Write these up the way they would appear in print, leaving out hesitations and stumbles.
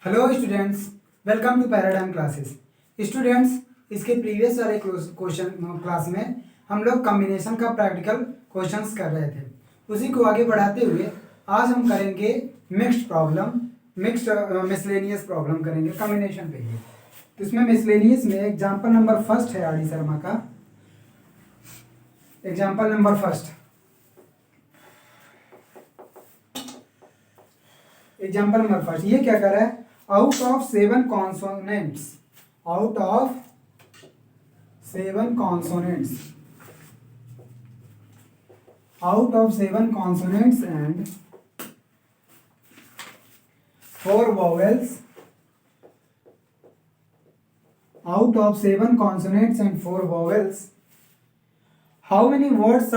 Hello students, welcome to paradigm classes. Students, इसके previous वाले question class में हम लोग कॉम्बिनेशन का प्रैक्टिकल क्वेश्चंस कर रहे थे। उसी को आगे बढ़ाते हुए आज हम करेंगे मिक्स्ड मिसलेनियस प्रॉब्लम करेंगे कॉम्बिनेशन पे ही। तो इसमें मिसलेनियस में एग्जाम्पल नंबर फर्स्ट है आर डी शर्मा का। एग्जाम्पल नंबर फर्स्ट, ये क्या कर रहा है? Out of seven consonants and four vowels, how many words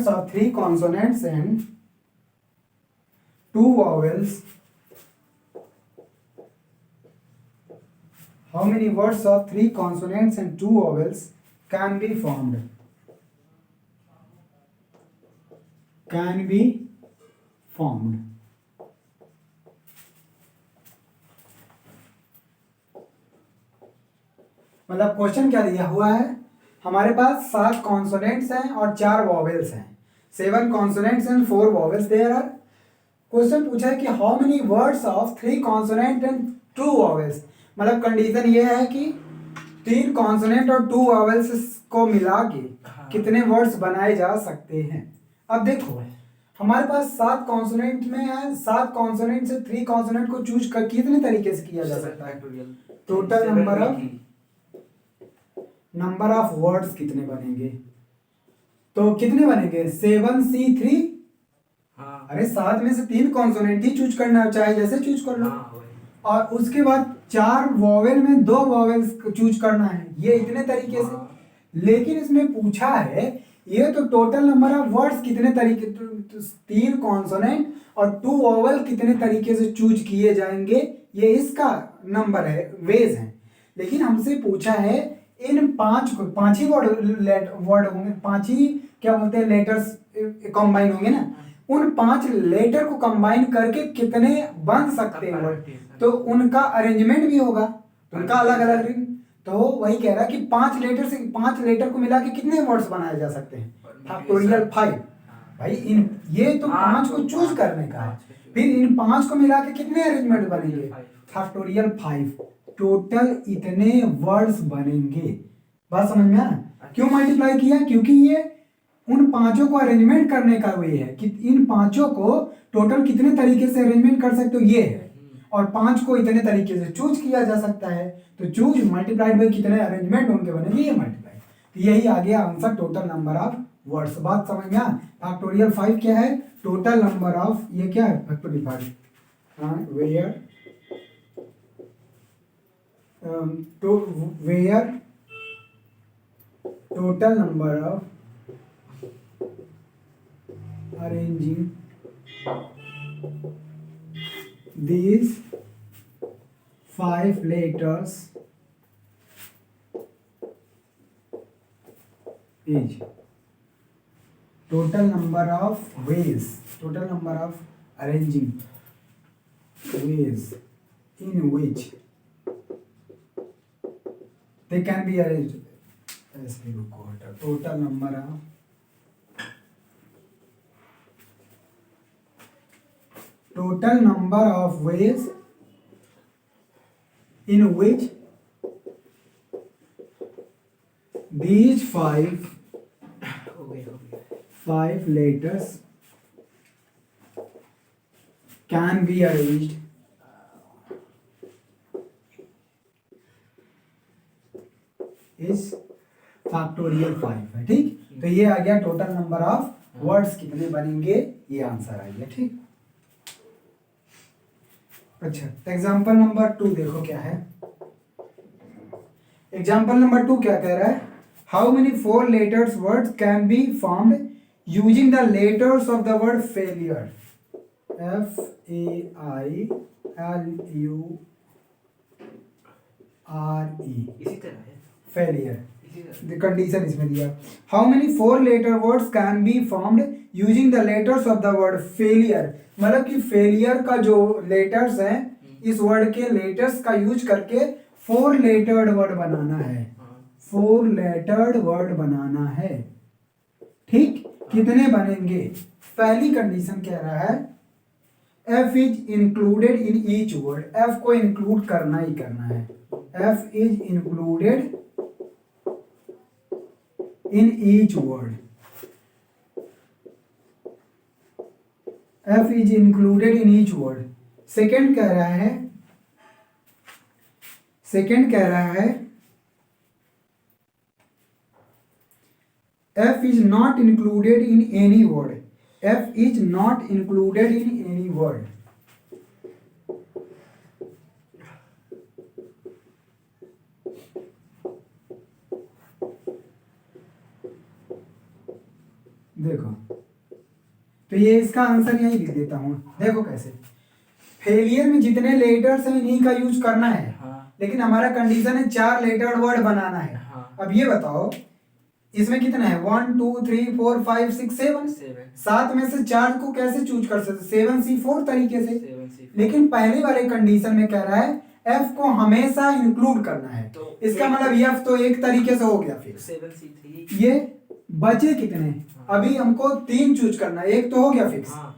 of three consonants and two vowels, how many words of three consonants and two vowels can be formed? मतलब question क्या दिया हुआ है? हमारे पास 7 कॉन्सोनेंट्स हैं और 4 वॉवेल्स हैं। 7 consonants and 4 vowels there are. Question पूछा है कि how many words of 3 consonant and 2 vowels. मतलब कंडीशन ये है कि 3 कॉन्सोनेंट और 2 वॉवेल्स को मिला के कितने वर्ड्स बनाए जा सकते हैं। अब देखो, हमारे पास 7 कॉन्सोनेंट में है, 7 कॉन्सोनेंट से 3 कॉन्सोनेंट को चूज कर कितने तरीके से किया जा सकता है? टोटल नंबर ऑफ वर्ड्स कितने बनेंगे? तो कितने बनेंगे? 7C3। अरे 7 में से 3 कॉन्सोनेंट ही चूज करना, चाहे जैसे चूज कर लो। और उसके बाद 4 वॉवेल में 2 वॉवेल्स चूज करना है, ये इतने तरीके से। लेकिन इसमें पूछा है ये तो टोटल नंबर ऑफ वर्ड्स कितने तरीके, 3 कॉन्सोनेंट और 2 वॉवेल कितने तरीके से चूज किए जाएंगे, ये इसका नंबर है, वेज है। लेकिन हमसे पूछा है इन 5 ही वर्ड होंगे, 5 ही क्या बोलते हैं, लेटर्स कंबाइन होंगे ना। उन 5 लेटर को कंबाइन करके कितने बन सकते हैं वर्ड, तो उनका अरेंजमेंट भी होगा, उनका अलग अलग रिंग। तो वही कह रहा है कि 5 लेटर को मिला के कितने वर्ड्स बनाए जा सकते हैं? फैक्टोरियल 5। भाई ये तो 5 को चूज करने का है, फिर इन 5 को मिला के कितने अरेंजमेंट बनेंगे? फैक्टोरियल 5। टोटल इतने वर्ड्स बनेंगे। बात समझ में आया? क्यों मल्टीप्लाई किया? क्योंकि ये उन 5 को अरेंजमेंट करने का वे है कि इन 5 को टोटल कितने तरीके से अरेंजमेंट कर सकते हो, ये है। और 5 को इतने तरीके से चूज किया जा सकता है, तो चूज मल्टीप्लाइड बाय कितने अरेंजमेंट उनके बनेंगे, ये मल्टीप्लाई। तो यही आ गया answer, total number of words. बात समझ में आ? फैक्टोरियल 5 क्या है? टोटल नंबर ऑफ, ये क्या है? Factorial 5 where total number of arranging these 5 letters is total number of ways, total number of arranging ways in which they can be arranged. Total number of ways in which these 5 letters can be arranged is factorial 5 है। ठीक, तो ये आ गया total number of words कितने बनेंगे, ये answer आ गया। ठीक, अच्छा, एग्जाम्पल नंबर 2 देखो क्या है। एग्जाम्पल नंबर 2 क्या कह रहा है? How many 4 letters words can be formed using the letters of the word failure. FAILURE, इसी तरह है, फेलियर। इसी तरह। द कंडीशन इसमें दिया, how many 4 letter words can be formed using the letters of the word failure. मतलब कि failure का जो लेटर्स हैं, इस वर्ड के लेटर्स का यूज करके 4 लेटर्ड वर्ड बनाना है। 4 लेटर्ड वर्ड बनाना है, ठीक। कितने बनेंगे? पहली कंडीशन कह रहा है F is included in each word. F को इंक्लूड करना ही करना है। F is included in each word. F is included in each word. Second कह रहा है F is not included in any word. F is not included in any word. देखो, तो ये इसका आंसर यही लिख देता हूं। देखो कैसे, फेलियर में जितने लेटर्स हैं इन्हीं का यूज करना है। हाँ। लेकिन हमारा कंडीशन है 4 लेटर्ड वर्ड बनाना है। हाँ। अब ये बताओ इसमें कितना है? 1 2 3 4 5 6 7। 7 में से 4 को कैसे चूज कर सकते? 7C4 तरीके से। लेकिन पहले वाले कंडीशन में कह रहा है F को हमेशा इंक्लूड करना है। तो इसका मतलब F तो एक तरीके से हो गया। फिर 7C3 ये बचे कितने? हाँ। अभी हमको 3 चूज करना है, एक तो हो गया फिक्स। हाँ।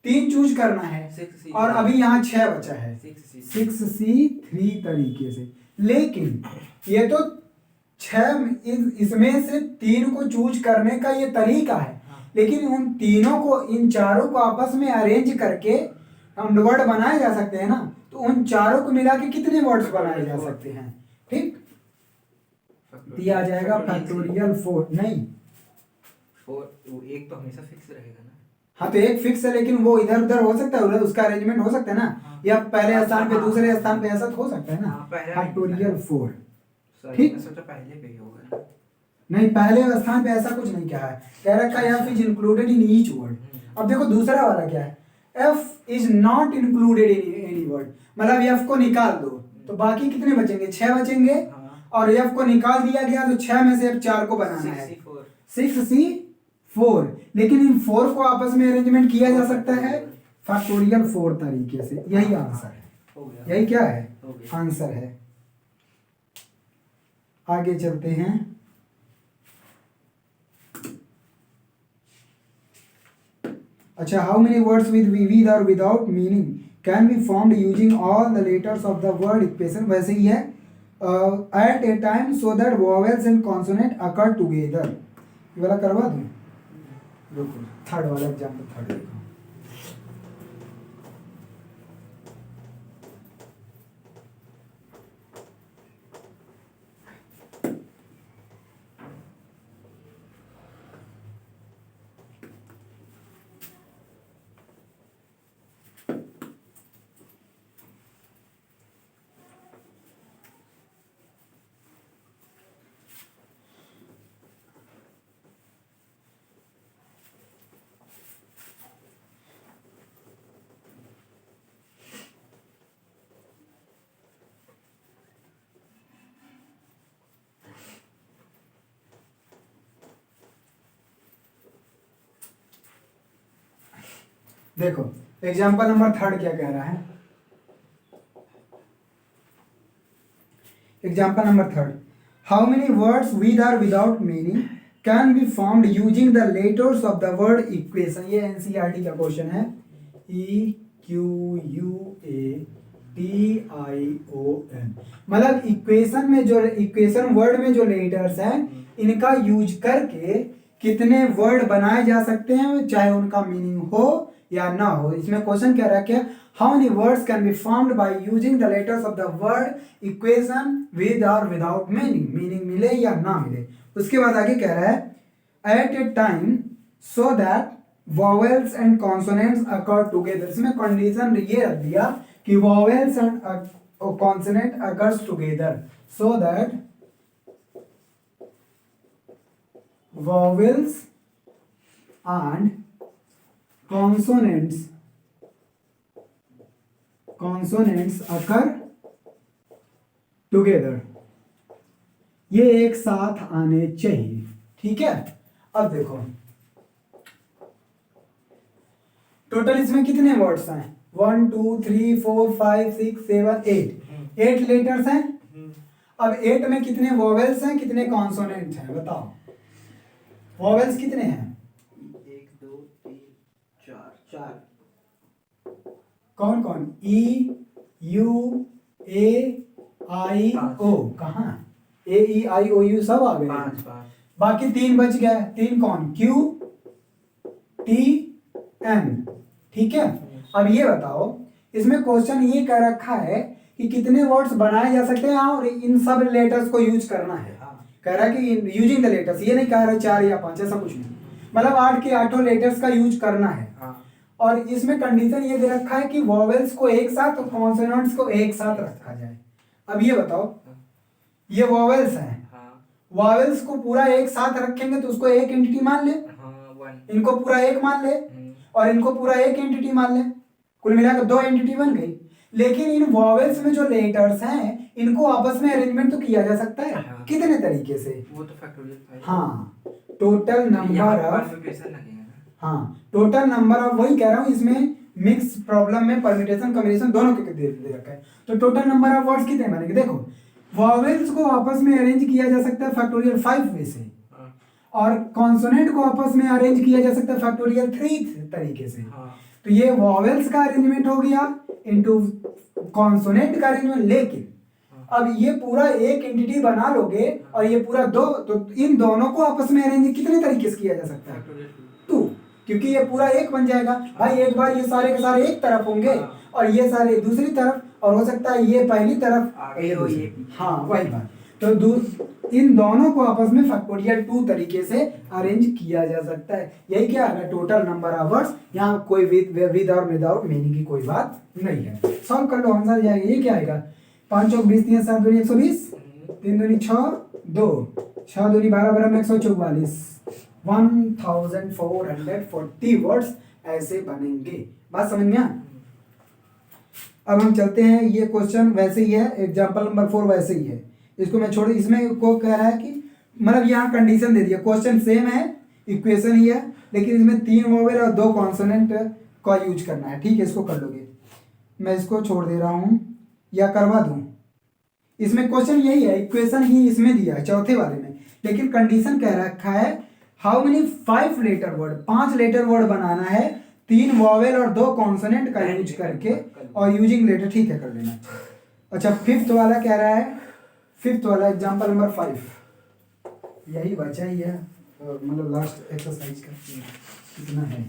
3 चूज करना है 6C, और अभी यहाँ 6 बचा है 6C3 तरीके से। लेकिन ये तो 6 इसमें से 3 को चूज करने का ये तरीका है। हाँ। लेकिन उन तीनों को, इन चारों को आपस में अरेंज करके हम वर्ड बनाए जा सकते हैं ना। तो उन चारों को मिला के कितने वर्ड्स बनाए जा सकते हैं? ठीक, दिया जाएगा फैक्टोरियल 4। नहीं, 4 एक तो हमेशा फिक्स रहेगा ना। हाँ, तो एक फिक्स है, लेकिन वो इधर उधर हो सकता है, उसका अरेंजमेंट हो सकता है ना। हाँ। या पहले स्थान पे दूसरे स्थान पे ऐसा हो सकता है ना। फैक्टोरियल 4, ठीक। पहले पे ही होगा। नहीं, पहले स्थान पे ऐसा कुछ नहीं कहा है, कह रखा है F is included in each word. अब देखो दूसरा वाला क्या है, F is not included in any word. मतलब F को निकाल दो तो बाकी कितने बचेंगे? 6 बचेंगे। और F को निकाल दिया गया तो 6 में से अब 4 को बनाना है 6C4। लेकिन इन 4 को आपस में अरेंजमेंट किया जा सकता है फैक्टोरियल 4 तरीके से। यही आंसर है, यही क्या है? आंसर है। आगे चलते हैं। अच्छा, हाउ मेनी वर्ड्स विद और without meaning can be formed using all the letters of the word equation. वैसे ही है, at a time so that vowels and consonant occur together. ये वाला करवा दूं? रुको, थर्ड वाला एग्जाम्पल थर्ड देखो। देखो एग्जाम्पल नंबर थर्ड क्या कह रहा है। Example number third, how many words with और without meaning can be formed using the letters of the word equation. ये एनसीईआरटी का क्वेश्चन है। EQUATION। मतलब इक्वेशन में जो इक्वेशन वर्ड में जो लेटर्स हैं इनका यूज करके कितने वर्ड बनाए जा सकते हैं, चाहे उनका मीनिंग हो या ना हो। इसमें क्वेश्चन क्या रखा है, how many words can be formed by using the letters of the word equation with और विदाउट मीनिंग। मीनिंग मिले या ना मिले। उसके बाद आगे कह रहा है at a time so that vowels and consonants occur together. इसमें कंडीशन ये रख दिया कि vowels and consonant occurs together so that vowels and consonants consonants occur together, ये एक साथ आने चाहिए। ठीक है, अब देखो टोटल इसमें कितने वर्ड्स हैं? 1 2 3 4 5 6 7 8, 8 लेटर्स हैं। अब 8 में कितने वोवेल्स हैं, कितने कॉन्सोनेंट हैं, बताओ। वोवेल्स कितने हैं? 1 2 3 4 4। कौन कौन? ई यू ए आई ओ, कहाँ? ए ई आई ओ यू सब आ गए। 5 बाकी 3 बच गए। 3 कौन? Q T N. ठीक है, अब ये बताओ, इसमें क्वेश्चन ये कह रखा है कि कितने वर्ड्स बनाए जा सकते हैं और इन सब लेटर्स को यूज करना है। कह रहा है कि यूजिंग द लेटर्स, ये नहीं कह रहा 4 या 5, ऐसा कुछ नहीं, मतलब 8 के 8 लेटर्स का यूज करना है। और इसमें कंडीशन ये दे रखा है कि वॉवेल्स को एक साथ और कॉन्सोनेंट्स को एक साथ रखा जाए। अब ये बताओ, ये वॉवेल्स हैं, वॉवेल्स को पूरा एक साथ रखेंगे तो उसको एक एंटिटी मान ले, इनको पूरा एक मान ले और इनको पूरा एक एंटिटी मान ले, कुल मिलाकर 2 एंटिटी बन गई। लेकिन इन वॉवेल्स में जो लेटर्स हैं इनको आपस में अरेंजमेंट तो किया जा सकता है। कितने तरीके से? वो तो फैक्टोरियल। हाँ, टोटल नंबर ऑफ, हाँ टोटल नंबर ऑफ, वही कह रहा हूँ, इसमें मिक्स प्रॉब्लम में परम्यूटेशन कॉम्बिनेशन दोनों के दे रखा है। तो टोटल नंबर ऑफ वर्ड्स कितने बनेंगे? देखो, वॉवेल्स को आपस में अरेंज किया जा सकता है फैक्टोरियल 5 वे से, और कॉन्सोनेंट को आपस में अरेंज किया जा सकता है फैक्टोरियल 3 तरीके से। तो ये वॉवेल्स का अरेंजमेंट हो गया इनटू कॉन्सोनेंट का अरेंजमेंट। लेकिन अब ये पूरा एक एंटिटी बना लोगे और ये पूरा 2, तो इन दोनों को आपस में अरेंज कितने तरीके से किया जा सकता है? 2, क्योंकि ये पूरा एक बन जाएगा। भाई एक बार ये सारे के सारे एक तरफ होंगे और ये सारे दूसरी तरफ, और हो सकता है ये पहली तरफ, हाँ वही बात। तो इन दोनों को आपस में फैक्टोरियल 2 तरीके से अरेंज किया जा सकता है। यही क्या है? Total number of words. यहाँ कोई विद और विदाउट मीनिंग की कोई बात नहीं है। सॉल्व कर लो, आंसर जाएगा। ये क्या आएगा? 5 चौक 20, 3 7 दूनी 120, 3 दूनी 6, 2 6 दूनी 12, 12 में 144, 1440 वर्ड्स ऐसे बनेंगे। बात समझ में आ? अब हम चलते हैं, ये क्वेश्चन वैसे ही है, एग्जाम्पल नंबर 4 वैसे ही है, इसको मैं छोड़, इसमें को कह रहा है कि मतलब यहाँ कंडीशन दे दिया, क्वेश्चन सेम है, इक्वेशन ही है, लेकिन इसमें 3 वोवेल और 2 कॉन्सोनेंट का यूज करना है। ठीक है, इसको कर लोगे, मैं इसको छोड़ दे रहा हूँ या करवा दूँ। इसमें क्वेश्चन यही है, इक्वेशन ही इसमें दिया है चौथे वाले में, लेकिन कंडीशन कह रखा है how many 5 letter word, 5 letter word बनाना है 3 वॉवेल और 2 कॉन्सोनेंट का यूज करके और यूजिंग लेटर। ठीक है, कर लेना। अच्छा, 5th वाला कह रहा है, 5th वाला एग्जाम्पल नंबर 5, यही बचा ही है, मतलब लास्ट एक्सरसाइज का कितना है।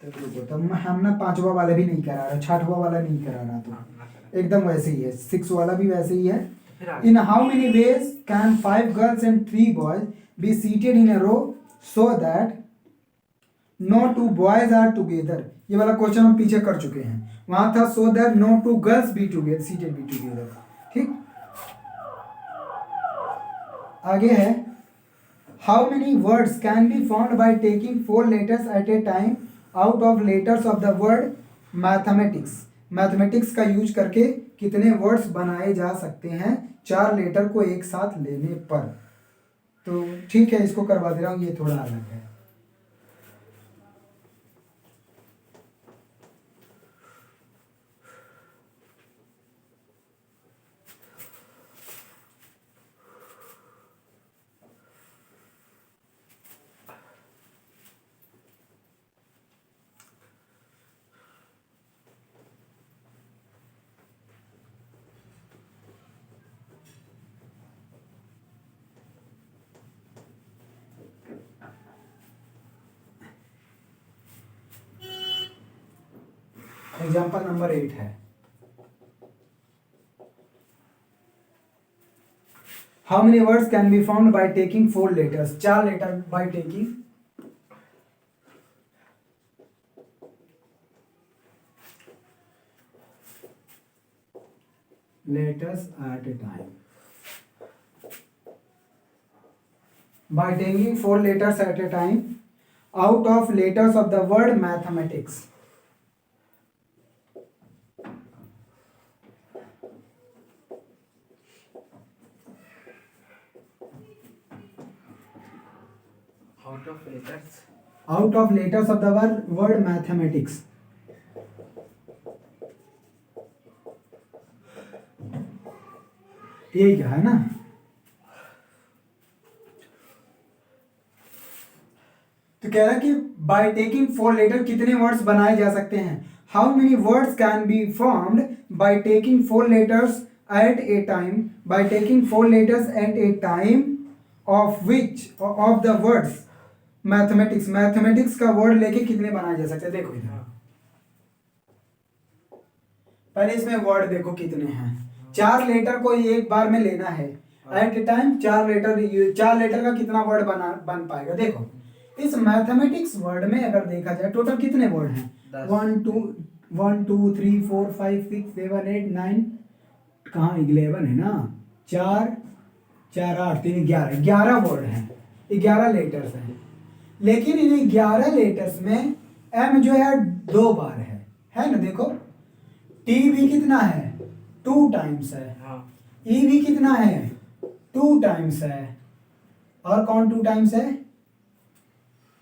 तब हम ना 5वां वाला भी नहीं करा रहा, 6वां वाला नहीं करा रहा, तो एकदम वैसे ही है। 6 वाला भी वैसे ही है। In how many ways can 5 girls and 3 boys be seated in a row so that no 2 boys are together. ये वाला क्वेश्चन हम पीछे कर चुके हैं, वहां था so that no 2 girls be together, seated be together. ठीक, आगे है how many words can be found by taking 4 letters at a time out of letters of the word mathematics. Mathematics का यूज करके कितने वर्ड्स बनाए जा सकते हैं 4 लेटर को एक साथ लेने पर। तो ठीक है, इसको करवा दे रहा हूँ, ये थोड़ा अलग है। एग्जाम्पल नंबर 8 है, how many words can be found by taking 4 letters, 4 letter by taking letters at a time, by taking 4 letters at a time out of letters of the word mathematics. Out of letters out of letters of the word mathematics. यही क्या है ना। तो कह रहा कि bye taking 4 letter कितने words बनाए जा सकते हैं। How many words can be formed by taking 4 letters at a time, bye taking 4 letters at a time of which of the words mathematics. Mathematics का वर्ड लेके कितने बनाए जा सकते हैं। देखो इधर पहले इसमें वर्ड देखो कितने हैं। 4 लेटर को एक बार में लेना है एट ए टाइम। 4 लेटर का कितना वर्ड बन पाएगा। देखो इस मैथमेटिक्स वर्ड में अगर देखा जाए टोटल कितने वर्ड हैं। 1 2 3 4 5 6 7 8 9 कहाँ 11 है ना। 4 4 8 3 11 वर्ड हैं। 11 लेटर्स हैं। लेकिन इन 11 लेटर्स में एम जो है 2 बार है ना। देखो टी भी कितना है 2 टाइम्स है। ई भी कितना है 2 टाइम्स है। और कौन 2 टाइम्स है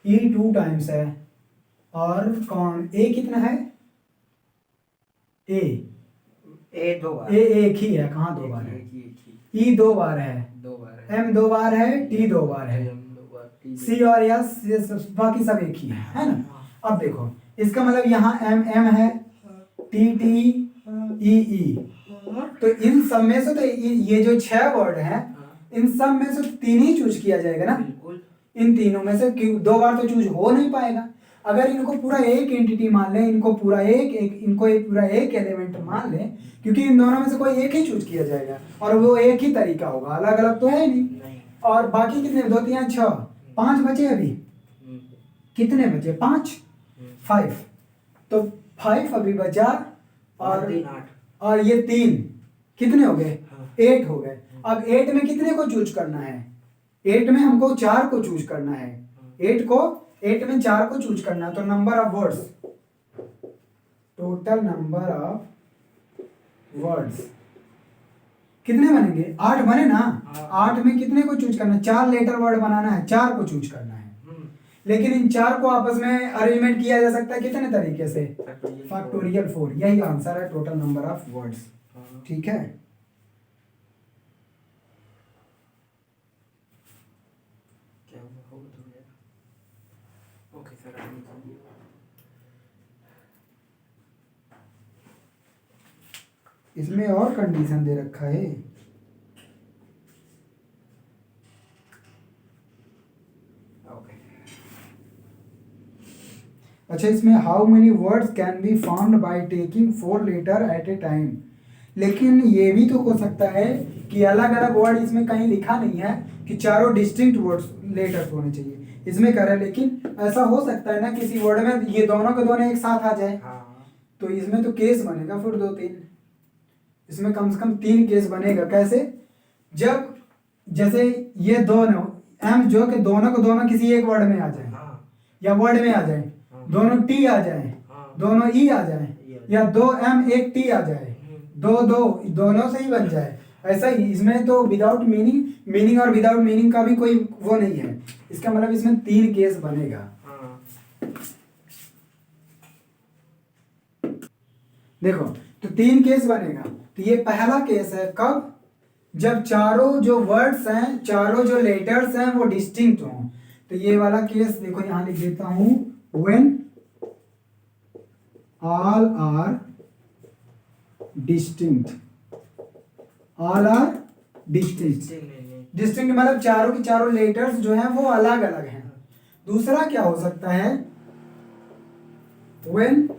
ई 2 टाइम्स है। और कौन ए कितना है ए 2 बार। ए एक ही है। कहाँ 2 बार है। ई 2 बार है। 2 बार है। एम 2 बार है। टी 2 बार है। सी और एस बाकी सब एक ही है ना। अब देखो इसका मतलब यहाँ एम है टी ई। तो इन सब में से तो ये जो 6 वर्ड हैं इन सब में से 3 ही चूज किया जाएगा ना। इन तीनों में से 2 बार तो चूज हो नहीं पाएगा। अगर इनको पूरा एक एंटिटी मान लें, इनको पूरा एक एलिमेंट मान लें, क्योंकि इन दोनों में से कोई एक ही चूज किया जाएगा और वो एक ही तरीका होगा, अलग अलग तो है नहीं। और बाकी कितने 2 3 6 5 बचे अभी। कितने बचे 5 तो 5 अभी बचा। और ये 3 कितने हो गए 8 हो गए। अब 8 में कितने को चूज करना है। 8 में हमको 4 को चूज करना है। 8 में 4 को चूज करना है। तो number of words, total number of words कितने बनेंगे 8 बने ना। 8 में कितने को चूज करना है 4 लेटर वर्ड बनाना है, 4 को चूज करना है। लेकिन इन 4 को आपस में अरेंजमेंट किया जा सकता है कितने तरीके से फैक्टोरियल 4। यही आंसर है टोटल नंबर ऑफ वर्ड्स। ठीक है। Okay sir. इसमें और कंडीशन दे रखा है। अच्छा इसमें how many words can be formed by taking 4 letter at a time. लेकिन ये भी तो हो सकता है कि अलग अलग वर्ड इसमें कहीं लिखा नहीं है कि चारों डिस्टिंक्ट वर्ड्स लेटर्स होने चाहिए। इसमें कह रहा है लेकिन ऐसा हो सकता है ना किसी वर्ड में ये दोनों के दोनों एक साथ आ जाए। तो इसमें तो केस बनेगा फिर 2 3। इसमें कम से कम 3 केस बनेगा। कैसे, जब जैसे ये दोनों एम जो कि दोनों को दोनों किसी एक वर्ड में आ जाए या वर्ड में आ जाए, दोनों टी आ जाए, दोनों ई आ जाए, या 2 एम 1 टी आ जाए, 2 दोनों से ही बन जाए। ऐसा ही इसमें तो विदाउट मीनिंग और विदाउट मीनिंग का भी कोई वो नहीं है। इसका मतलब इसमें 3 केस बनेगा। देखो तो 3 केस बनेगा। तो ये पहला केस है कब, जब चारों जो वर्ड्स हैं, चारों जो लेटर्स हैं वो डिस्टिंक्ट हों। तो ये वाला केस देखो यहां लिख देता हूं, when all are distinct. All are distinct मतलब चारों की चारों लेटर्स जो हैं वो अलग अलग हैं। दूसरा क्या हो सकता है, when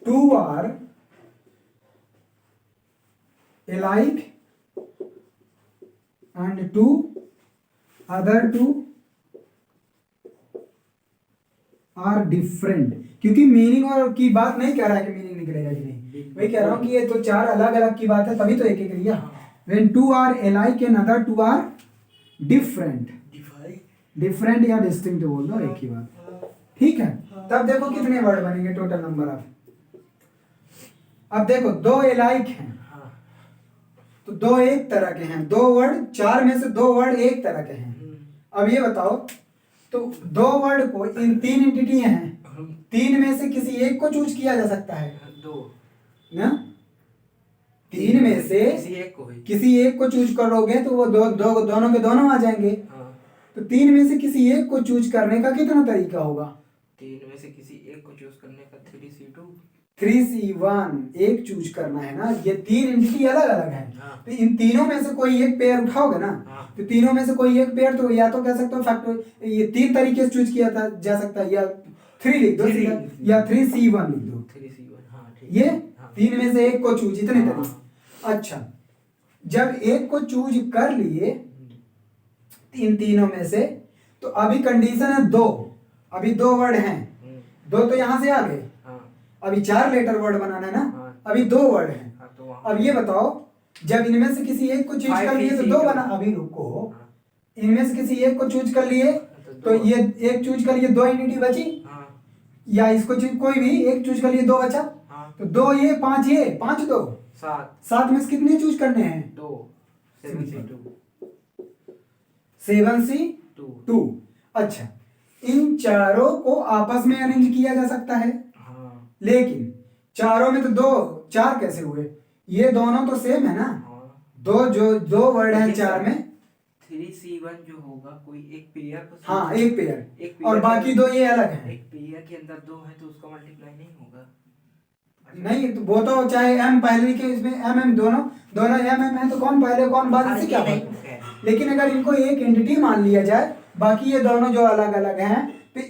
2 are alike and 2 other 2 are different। क्योंकि मीनिंग और की बात नहीं कह रहा है कि मीनिंग निकलेगा कि नहीं, वही कह रहा हूं कि ये तो 4 अलग अलग की बात है, तभी तो एक एक लिया। when 2 are alike and other 2 are different या डिस्टिंक्ट बोल दो, एक ही बात। ठीक है, तब देखो कितने वर्ड बनेंगे टोटल नंबर ऑफ। अब देखो 2 एलाइक हैं तो दो एक तरह के हैं, दो वर्ड, चार में से दो वर्ड एक तरह के हैं। अब ये बताओ, तो दो वर्ड को, इन तीन एंटिटी हैं, तीन में से किसी एक को चूज किया जा सकता है दो ना? तीन में से किसी एक को चूज करोगे तो वो दोनों के दोनों आ जाएंगे। हाँ। तो तीन में से किसी एक को चूज करने का कितना तरीका होगा? तीन में से किसी एक को चूज करने का 3C2 3C1 एक चूज करना है ना। ये तीन एंटिटी अलग अलग है। हाँ। तो इन तीनों में से कोई एक पेयर उठाओगे ना। हाँ। तो तीनों में से कोई एक पेयर, तो या तो कह सकते हो फैक्टर, ये तीन तरीके से चूज किया था जा सकता है, या 3 लिख दो या 3C1 लिख दो। 3C1 हाँ ठीक। ये हाँ। तीन में से एक को चूज, इतने हाँ। तरीके। अच्छा, जब एक को चूज कर लिए इन तीनों में से, तो अभी कंडीशन है दो, अभी दो वर्ड हैं, दो तो यहां से आ गए। अभी 4 लेटर वर्ड बनाना है ना। हाँ। अभी दो वर्ड हैं। हाँ, तो अब ये बताओ, जब इनमें से किसी एक को चूज कर लिए तो दो बना। अभी रुको, हाँ। इनमें से किसी एक को चूज कर लिए तो ये एक चूज कर लिए, दो एंटिटी बची। हाँ। या इसको कोई भी एक चूज कर लिए, दो बचा। हाँ। तो दो ये, पांच ये, पांच दो, 7। 7 में से कितने चूज करने हैं? 2 7C2 7C2। अच्छा, इन चारों को आपस में अरेंज किया जा सकता है। हाँ। लेकिन चारों में तो दो, चार कैसे हुए? ये दोनों तो सेम है ना। हाँ। दो वर्ड हैं चार में। 3C1 जो होगा, कोई एक पेयर को, हाँ एक पेयर, और बाकी दो ये अलग हैं। एक पेयर के अंदर दो है तो उसका मल्टीप्लाई नहीं होगा। नहीं, तो वो तो चाहे एम पहले के इसमें एम दोनों एम है, तो कौन पहले कौन बाद, इससे क्या बात है? लेकिन अगर इनको एक एंटिटी मान लिया जाए, बाकी ये दोनों जो अलग अलग हैं, तो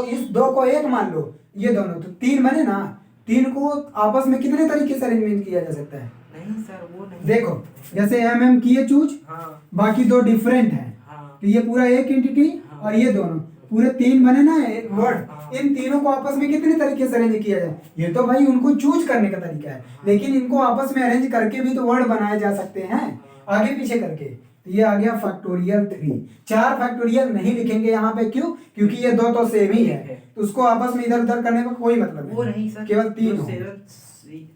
इस दो को एक मान लो, ये दोनों तो तीन बने ना। तीन को आपस में कितने तरीके से अरेंजमेंट किया जा सकता है? नहीं सर, वो नहीं। देखो, जैसे एम किए चूज। हाँ। बाकी दो डिफरेंट हैं। हाँ। तो ये पूरा एक एंटिटी। हाँ। और ये दोनों पूरे तीन बने ना एक वर्ड। हाँ। इन तीनों को आपस में कितने तरीके से अरेंज किया जाए? ये तो भाई उनको चूज करने का तरीका है। लेकिन इनको आपस में अरेंज करके भी तो वर्ड बनाए जा सकते हैं, आगे पीछे करके। तो ये आ गया फैक्टोरियल 3। 4 फैक्टोरियल नहीं लिखेंगे यहाँ पे, क्यों? क्योंकि ये दो तो सेम ही है, तो उसको आपस में इधर उधर करने का कोई मतलब वो नहीं सर, केवल 3 हो।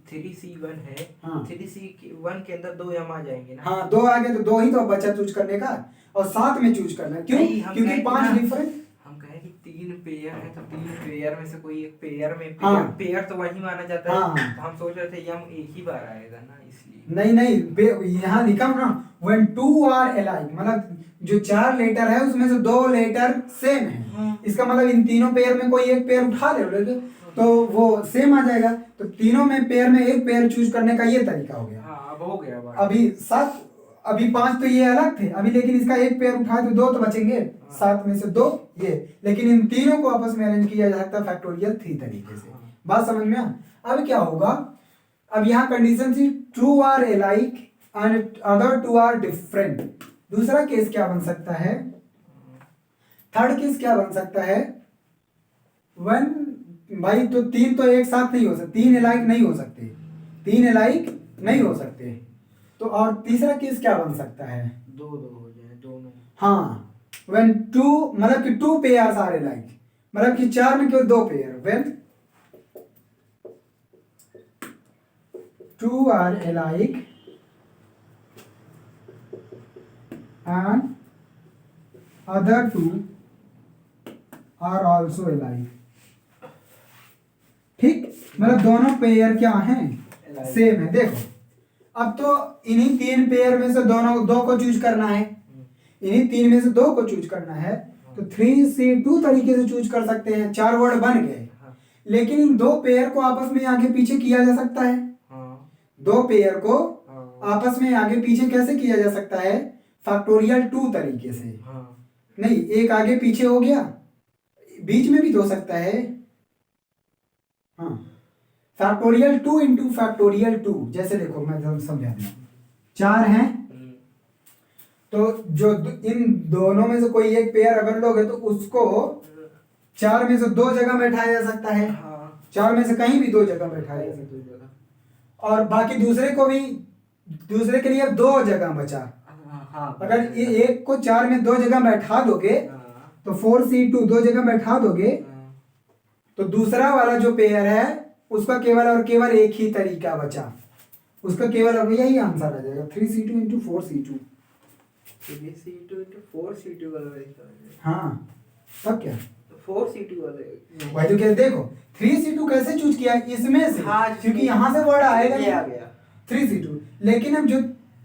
3C1 है। हाँ। 3C1 के अंदर 2 एम आ जाएंगे ना। हाँ, दो आगे तो दो ही तो बचा चूज करने का, और साथ में चूज करना। क्यों? क्योंकि 5 डिफरेंट। हम कहे कि 3 पेयर है, तो 3 पेयर में से कोई एक पेयर में हाँ। पेयर तो वही माना जाता है। हाँ। तो हम सोच रहे थे यम एक ही बार आएगा ना, इसलिए। नहीं, यहाँ लिखा ना, when two are alike, मतलब जो 4 लेटर है उसमें से 2 लेटर सेम है। हाँ। इसका मतलब इन तीनों पेयर में कोई एक पेयर उठा ले तो वो सेम आ जाएगा। तो तीनों में पेयर में एक पेयर चूज करने का ये तरीका हो गया। हाँ, अब हो गया बात। अभी 5 तो ये अलग थे अभी, लेकिन इसका एक पेयर उठाए तो 2 तो बचेंगे। 7 में से 2 ये, लेकिन इन तीनों को आपस में अरेंज किया जा सकता है फैक्टोरियल 3 तरीके से। बात समझ में आ? अब क्या होगा? अब यहाँ कंडीशन थी two are alike and other two are different. दूसरा केस क्या बन सकता है? थर्ड केस क्या बन सकता है? वन भाई, तो 3 तो एक साथ नहीं हो सकते, 3 अलाइक नहीं हो सकते, 3 अलाइक नहीं हो सकते। तो और तीसरा केस क्या बन सकता है? 2 हो जाए दोनों। हाँ, when 2 मतलब कि 2 पेयर्स आर अलाइक, मतलब कि 4 में केवल 2 pair. when 2 are alike and other 2 are also alike। ठीक, मतलब दोनों पेयर क्या हैं? सेम है। देखो, अब तो इन्हीं 3 पेयर में से दो को चूज करना है, इन्हीं 3 में से 2 को चूज करना है, तो 3C2 तरीके से चूज कर सकते हैं। 4 वर्ड बन गए। लेकिन इन 2 पेयर को आपस में आगे पीछे किया जा सकता है। 2 पेयर को आपस में आगे पीछे कैसे किया जा सकता है? फैक्टोरियल 2 तरीके से। नहीं, एक आगे पीछे हो गया, बीच में भी तो हो सकता है। हाँ, फैक्टोरियल 2 इंटू फैक्टोरियल 2। जैसे देखो, मैं समझा दूं, 4 हैं, तो जो इन दोनों में से कोई एक पेयर अगर लोगे तो उसको 4 में से 2 जगह बैठाया जा सकता है। 4 में से कहीं भी 2 जगह बैठाया जा सकता है। और बाकी दूसरे को भी, दूसरे के लिए अब 2 जगह बचा। अगर एक को 4 में 2 जगह बैठा दोगे तो 4C2 2 जगह बैठा दोगे, तो दूसरा वाला जो पेयर है उसका केवल और केवल एक ही तरीका बचा। उसका केवल अब यही आंसर आ जाएगा 3c2 into 4c2। 3c2 into 4c2 वाला हाँ तब क्या 4c2 वाले भाई, तो क्या देखो 3c2 कैसे चूज किया इसमें से, हाँ, क्योंकि यहाँ से वर्ड आएगा ये आ गया 3c2, लेकिन अब जो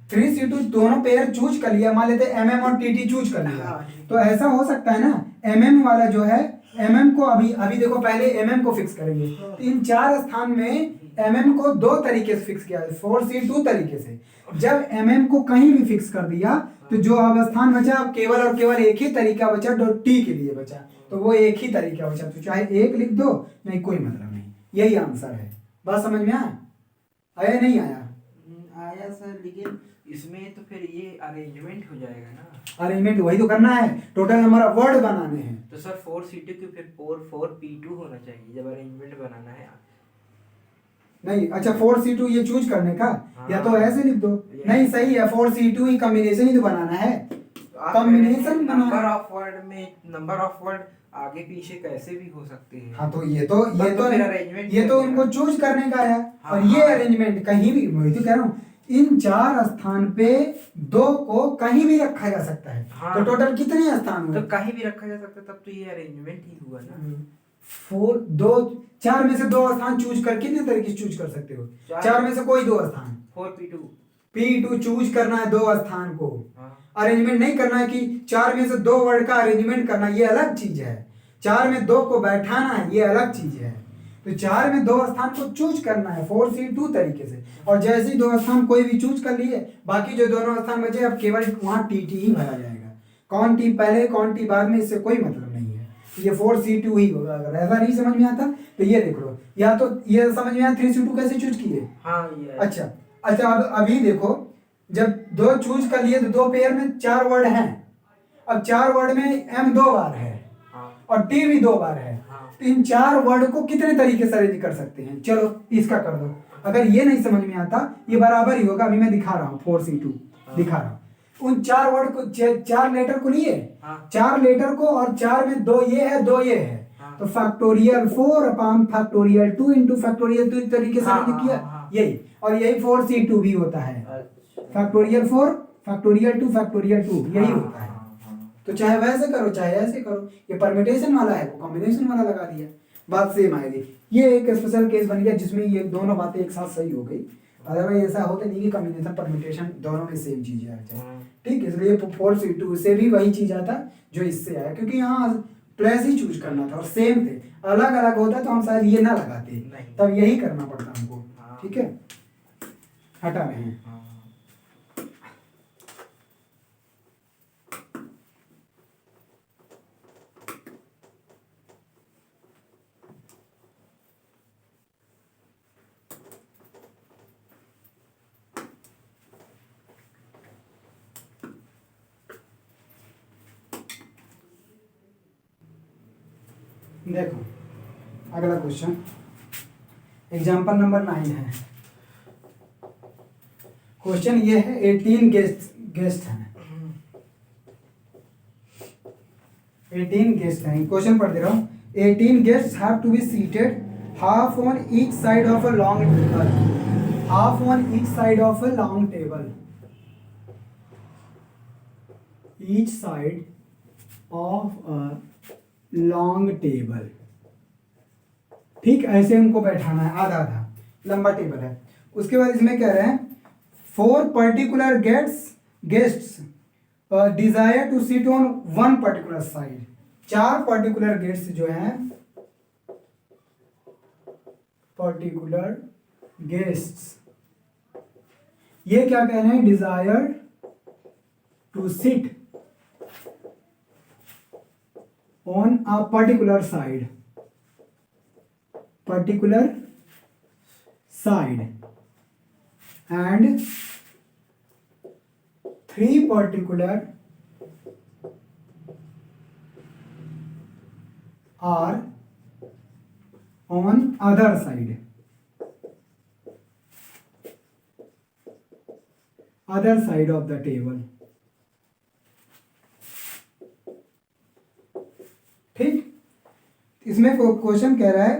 3c2 दोनों पेयर चूज कर लिया, मान लेते mm और tt चूज कर लिया, हाँ, तो ऐसा हो सकता है ना mm वाला जो है mm को अभी अभी देखो पहले mm को फिक्स करेंगे, तो इन चार स्थान में mm को दो तरीके से फिक्स किया है, 4c2 तरीके से। जब mm को कहीं भी फिक्स कर दिया तो जो अवस्थान बचा अब केवल और केवल एक ही तरीका बचा जो t के लिए बचा, तो वो एक ही तरीका बचा, तो चाहे एक लिख दो नहीं कोई मतलब नहीं, यही आंसर है। बात समझ में आया नहीं आया? आया सर, लेकिन इसमें तो फिर ये अरेंजमेंट हो जाएगा ना। अरेंजमेंट वही तो करना है, टोटल नंबर ऑफ वर्ड बनाने हैं। तो सर 4c2 के फिर 4p2 होना चाहिए जब अरेंजमेंट बनाना है। नहीं अच्छा 4c2 ये चूज करने का, हाँ, या तो ऐसे लिख दो, नहीं सही है 4c2 ही कॉम्बिनेशन ही तो बनाना है, कॉम्बिनेशन नंबर ऑफ वर्ड में नंबर ऑफ वर्ड आगे पीछे कैसे भी हो सकते हैं। हाँ तो ये तो फिर arrangement ये तो करने उनको का। चूज करने का है, हाँ, और ये हाँ। अरेंजमेंट कहीं भी, वही तो कह रहा हूँ इन चार स्थान पे दो को कहीं भी रखा जा सकता है। हाँ। तो टोटल कितने स्थान हुए? तो कहीं भी रखा जा सकता है, तब तो ये अरेंजमेंट ही हुआ ना। फोर दो, चार में से दो स्थान चूज कर कितने तरीके से चूज कर सकते हो? चार में से कोई दो स्थान, 4p2 P2 चूज करना है दो स्थान को, हाँ। अरेंजमेंट नहीं करना है कि चार में से दो वर्ड का अरेंजमेंट करना, ये अलग चीज है। चार में दो को बैठाना है, ये अलग चीज है। तो चार में दो स्थान को चूज करना है 4c2 तरीके से, और जैसे ही दो स्थान कोई भी चूज कर लिए, बाकी जो दोनों स्थान बचे अब केवल वहां tt ही भरा जाएगा। कौन t पहले कौन t बाद में, इससे कोई मतलब नहीं है, ये 4c2 ही होगा। अगर ऐसा नहीं समझ में आता तो ये देख लो, या तो ये समझ में आया 3c2 कैसे चूज किए। हाँ ये अच्छा अच्छा, अब अभी देखो जब दो चूज कर लिए तो दो पेयर में चार वर्ड हैं, अब चार वर्ड में m दो बार है और t भी दो बार है, तो इन चार वर्ड को कितने तरीके से अरेंज कर सकते हैं? चलो इसका कर दो। अगर ये नहीं समझ में आता, ये बराबर ही होगा, अभी मैं दिखा रहा हूँ 4c2 दिखा रहा हूँ। उन चार वर्ड को चार लेटर को लिए, चार लेटर को, और चार में दो ये है दो ये है, तो factorial 4 upon factorial 2 into factorial 2 तरीके से अरेंज किया, यही। और यही 4c2 भी होता है, फैक्टोरियल 4 फैक्टोरियल 2 फैक्टोरियल 2 यही होता है। तो चाहे वैसे करो चाहे ऐसे करो, ये परम्यूटेशन वाला है वो कॉम्बिनेशन वाला लगा दिया, बात सेम आएगी। ये एक स्पेशल केस बन गया जिसमें ये दोनों बातें एक साथ सही हो गई, अदरवाइज ऐसा होता नहीं कि कॉम्बिनेशन परम्यूटेशन दोनों में सेम चीज आ जाए। ठीक है, इसलिए 4c2 से भी वही चीज आता जो इससे आया, क्योंकि यहाँ प्लेस ही चूज करना था और सेम थे, अलग अलग होता तो हम शायद ये ना लगाते, तब यही करना पड़ता हमको। ठीक है, हटा रहे हैं। देखो अगला क्वेश्चन एग्जाम्पल नंबर 9 है। क्वेश्चन ये है 18 गेस्ट हैं, 18 गेस्ट हैं। क्वेश्चन पढ़ दे रहा हूँ। 18 guest have to be seated half on each side of a long table, half on each side of a long table, each side of a long table. ठीक, ऐसे उनको बैठाना है, आधा आधा लंबा टेबल है। उसके बाद इसमें कह रहे हैं 4 particular guests desire to sit on 1 particular side. 4 particular guests जो हैं, पर्टिकुलर गेस्ट्स, ये क्या कह रहे हैं? Desire to sit on a particular side, and 3 particular are on other side, other side of the table। ठीक, इसमें क्वेश्चन कह रहा है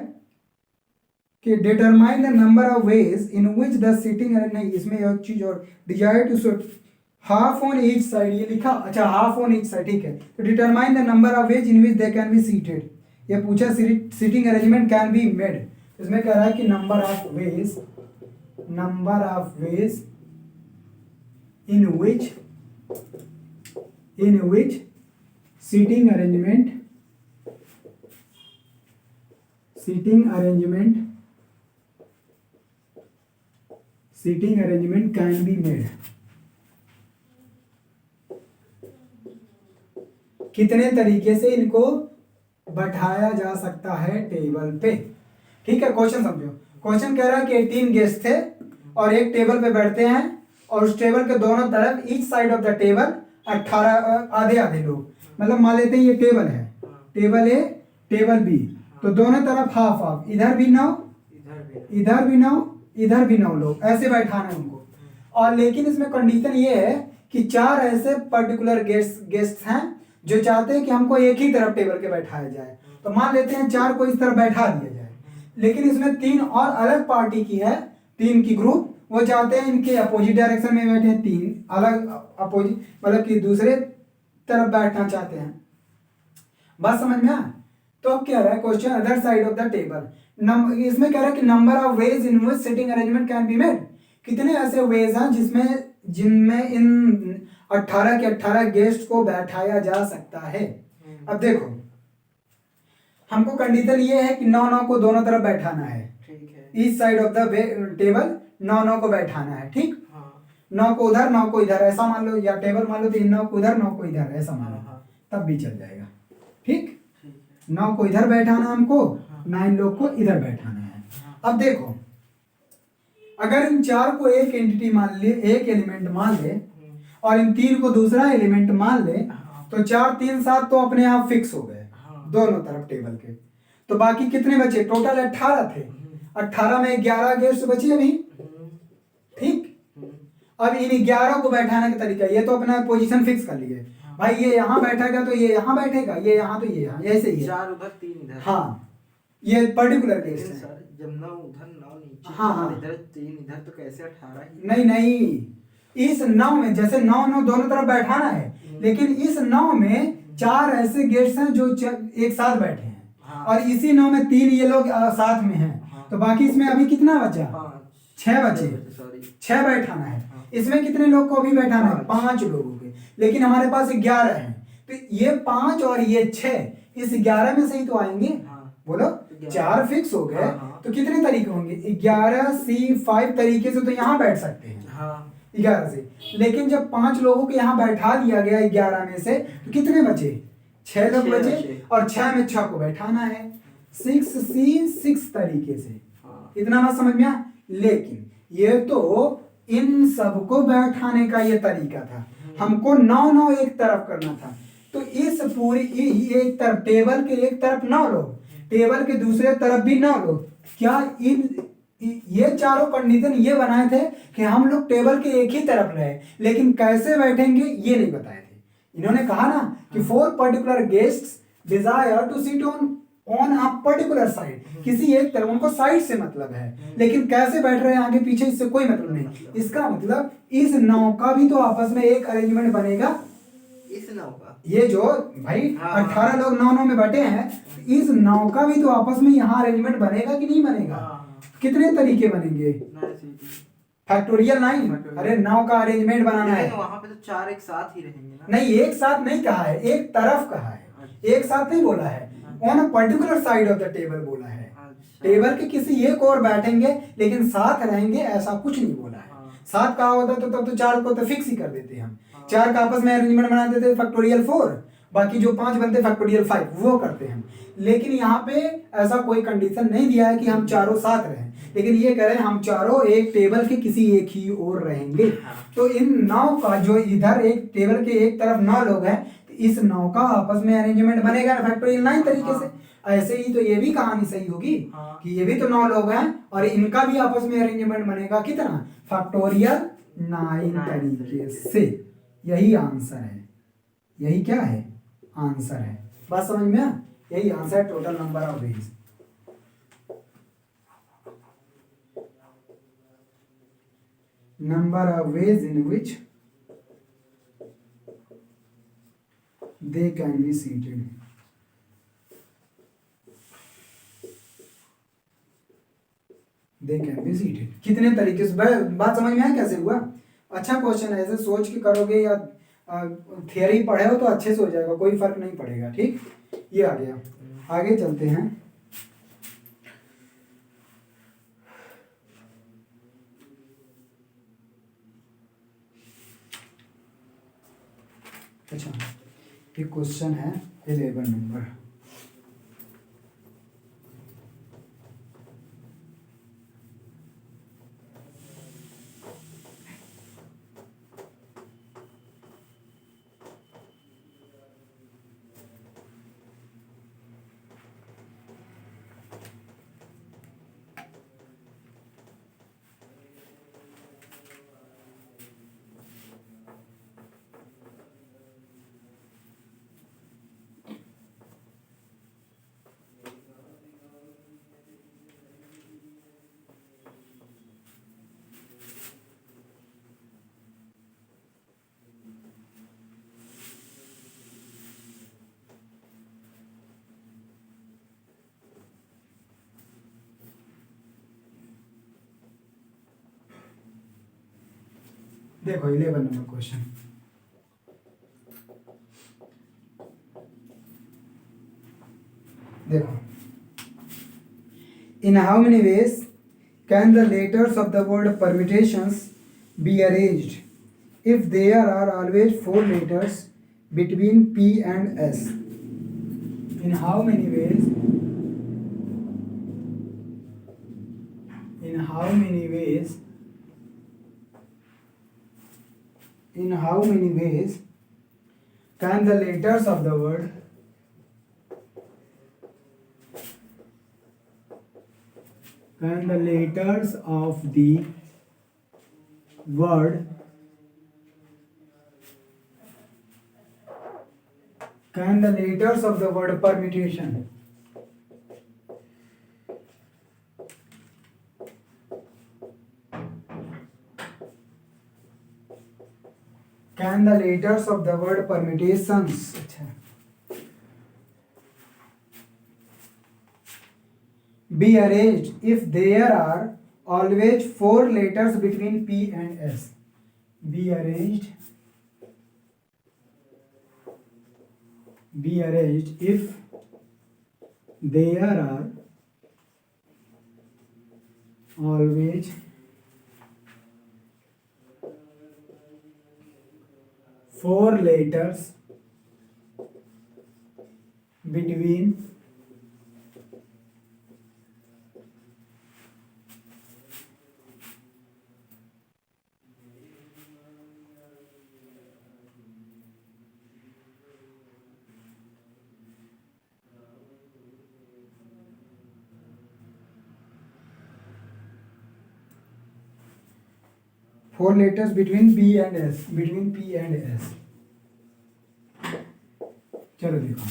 कि determine the number of ways in which the seating, नहीं इसमें एक चीज और, desire to sit half on each side, ये लिखा, अच्छा हाफ ऑन ईच साइड, ठीक है। तो determine the number of ways in which they can be seated, ये पूछा seating arrangement can be made, इसमें कह रहा है कि number of ways in which seating arrangement can be made, कितने तरीके से इनको बैठाया जा सकता है टेबल पे, ठीक है। क्वेश्चन समझो, क्वेश्चन कह रहा है कि 18 गेस्ट थे और एक टेबल पे बैठते हैं और उस टेबल के दोनों तरफ each side of the table 18 आधे लोग, मतलब मान लेते हैं ये टेबल है, टेबल ए टेबल बी, तो दोनों तरफ हाफ हाफ, इधर भी 9 इधर भी 9 लोग, ऐसे बैठाना है उनको। और लेकिन इसमें कंडीशन ये है कि 4 ऐसे पर्टिकुलर गेस्ट हैं जो चाहते हैं कि हमको एक ही तरफ टेबल के बैठाया जाए, तो मान लेते हैं 4 को इस तरफ बैठा दिया जाए। लेकिन इसमें 3 और अलग पार्टी की है, 3 की ग्रुप, वो चाहते हैं इनके अपोजिट डायरेक्शन में बैठे, 3 अलग अपोजिट, मतलब कि दूसरे तरफ बैठना चाहते हैं। बात समझ में आया? तो अब क्या रहा है question, other side of the table, इसमें कह रहा है कि number of ways in which sitting arrangement can be made, कितने ऐसे वेज हैं जिनमें इन 18 के 18 गेस्ट को बैठाया जा सकता है। अब देखो, हमको कंडीशन ये है कि 9 को दोनों तरफ बैठाना है, ठीक है, each side of the table 9 को बैठाना है, ठीक। 9 को उधर 9 को इधर, ऐसा मान लो, या टेबल मान लो तो 9 को उधर 9 को इधर, ऐसा मान लो, तब भी चल जाएगा, ठीक। 9 को इधर बैठाना है हमको, 9 लोग को इधर बैठाना है। अब देखो, अगर इन 4 को एक एंटिटी मान ले, एक एलिमेंट मान ले, और इन 3 को दूसरा एलिमेंट मान ले, तो 4 3 7 तो अपने आप फिक्स हो गए दोनों तरफ टेबल के। तो बाकी कितने बचे, टोटल 18 थे, 18 में 11 गेस्ट बचे अभी, ठीक। अब इन 11 को बैठाने का तरीका, ये तो अपना पोजीशन फिक्स कर लिए भाई, ये यहाँ बैठेगा तो ये यहाँ बैठेगा, ये यहाँ तो ये यहाँ, ऐसे ही 4 उधर 3 इधर, हाँ, ये पर्टिकुलर केस है। सर जब 9 उधर 9 नीचे, हाँ इधर 3 इधर, तो कैसे 18 ही? नहीं, इस 9 में जैसे 9 दोनों तरफ बैठाना है, लेकिन इस 9 में 4 ऐसे गेस्ट हैं जो एक साथ बैठे हैं, और इसी 9 में 3 ये लोग साथ में हैं, तो बाकी इसमें अभी कितना बचा, 6 बचे, 6 बैठाना है। इसमें कितने लोग को अभी बैठाना है, 5 लोगों के, लेकिन हमारे पास 11 हैं, तो ये 5 और ये 6, इस 11 में से ही तो आएंगे, बोलो 4 फिक्स हो गए, तो कितने तरीके होंगे, 11C5 तरीके से तो यहाँ बैठ सकते हैं, 11 से। लेकिन जब 5 लोगों को यहाँ बैठा दिया गया 11 में से, तो कितने बचे, 6 लोग बचे, और 6 में 6 को बैठाना है, 6C6 तरीके से, इतना बात समझ में आया। लेकिन ये तो इन सबको बैठाने का ये तरीका था, हमको 9 एक तरफ करना था, तो इस पूरी एक तरफ टेबल के एक तरफ 9 लोग, टेबल के दूसरे तरफ भी 9 लोग, क्या ये चारों कंडीशन ये बनाए थे कि हम लोग टेबल के एक ही तरफ रहे, लेकिन कैसे बैठेंगे ये नहीं बताए थे। इन्होंने कहा ना कि 4 particular guests desire to sit on a particular side, किसी एक तरफ, उनको साइड से मतलब है, लेकिन कैसे बैठ रहे हैं आगे पीछे इससे कोई मतलब नहीं। इसका मतलब इस 9 का भी तो आपस में एक अरेंजमेंट बनेगा, इस 9 का, ये जो भाई 18 लोग 9 में बैठे हैं, इस 9 का भी तो आपस में यहाँ अरेंजमेंट बनेगा कि नहीं बनेगा। कितने तरीके बनेंगे, फैक्टोरियल 9, अरे 9 का अरेंजमेंट बनाना है, वहां पे तो 4 एक साथ ही रहेंगे ना। नहीं, एक साथ नहीं कहा है, एक तरफ कहा है, एक साथ नहीं बोला है, on a particular side of the table बोला है। टेबल के किसी एक और बैठेंगे लेकिन साथ रहेंगे, ऐसा कुछ नहीं बोला है। साथ कहा होता तो तब तो 4 को तो फिक्स ही कर देते हम, 4 का आपस में अरेंजमेंट बना देते फैक्टोरियल 4, बाकी जो 5 बनते फैक्टोरियल 5 वो करते हैं। लेकिन यहाँ पे ऐसा कोई कंडीशन नहीं दिया है कि हम चारों साथ रहें, लेकिन ये कह रहे हैं हम चारों एक टेबल के किसी एक ही ओर रहेंगे। तो इन 9 का जो इधर एक टेबल के एक तरफ 9 लोग हैं, इस 9 का आपस में अरेंजमेंट बनेगा फैक्टोरियल 9 तरीके से। ऐसे ही तो ये भी कहानी सही होगी कि ये भी तो 9 लोग हैं और इनका भी आपस में अरेंजमेंट बनेगा कितना, फैक्टोरियल 9 तरीके से। यही आंसर है, यही क्या है आंसर है। बात समझ में, यही आंसर है total number of veg. number of ways in which they can be seated. They can be seated. कितने तरीके से, बात समझ में आया कैसे हुआ? अच्छा क्वेश्चन है, ऐसे सोच के करोगे या थियरी पढ़े हो तो अच्छे से हो जाएगा, कोई फर्क नहीं पड़ेगा। ठीक, ये आ गया। आगे चलते हैं। अच्छा, एक क्वेश्चन है 11 नंबर। देखो 11 नंबर क्वेश्चन। देखो, in how many ways can the letters of the word permutations be arranged if there are always 4 letters between P and S? In how many ways? In how many ways? In how many ways can the letters of the word can the letters of the word permutation can the letters of the word permutations be arranged if there are always 4 letters between P and S? Be arranged if there are always 4 letters between P and S, between P and S। चलो देखो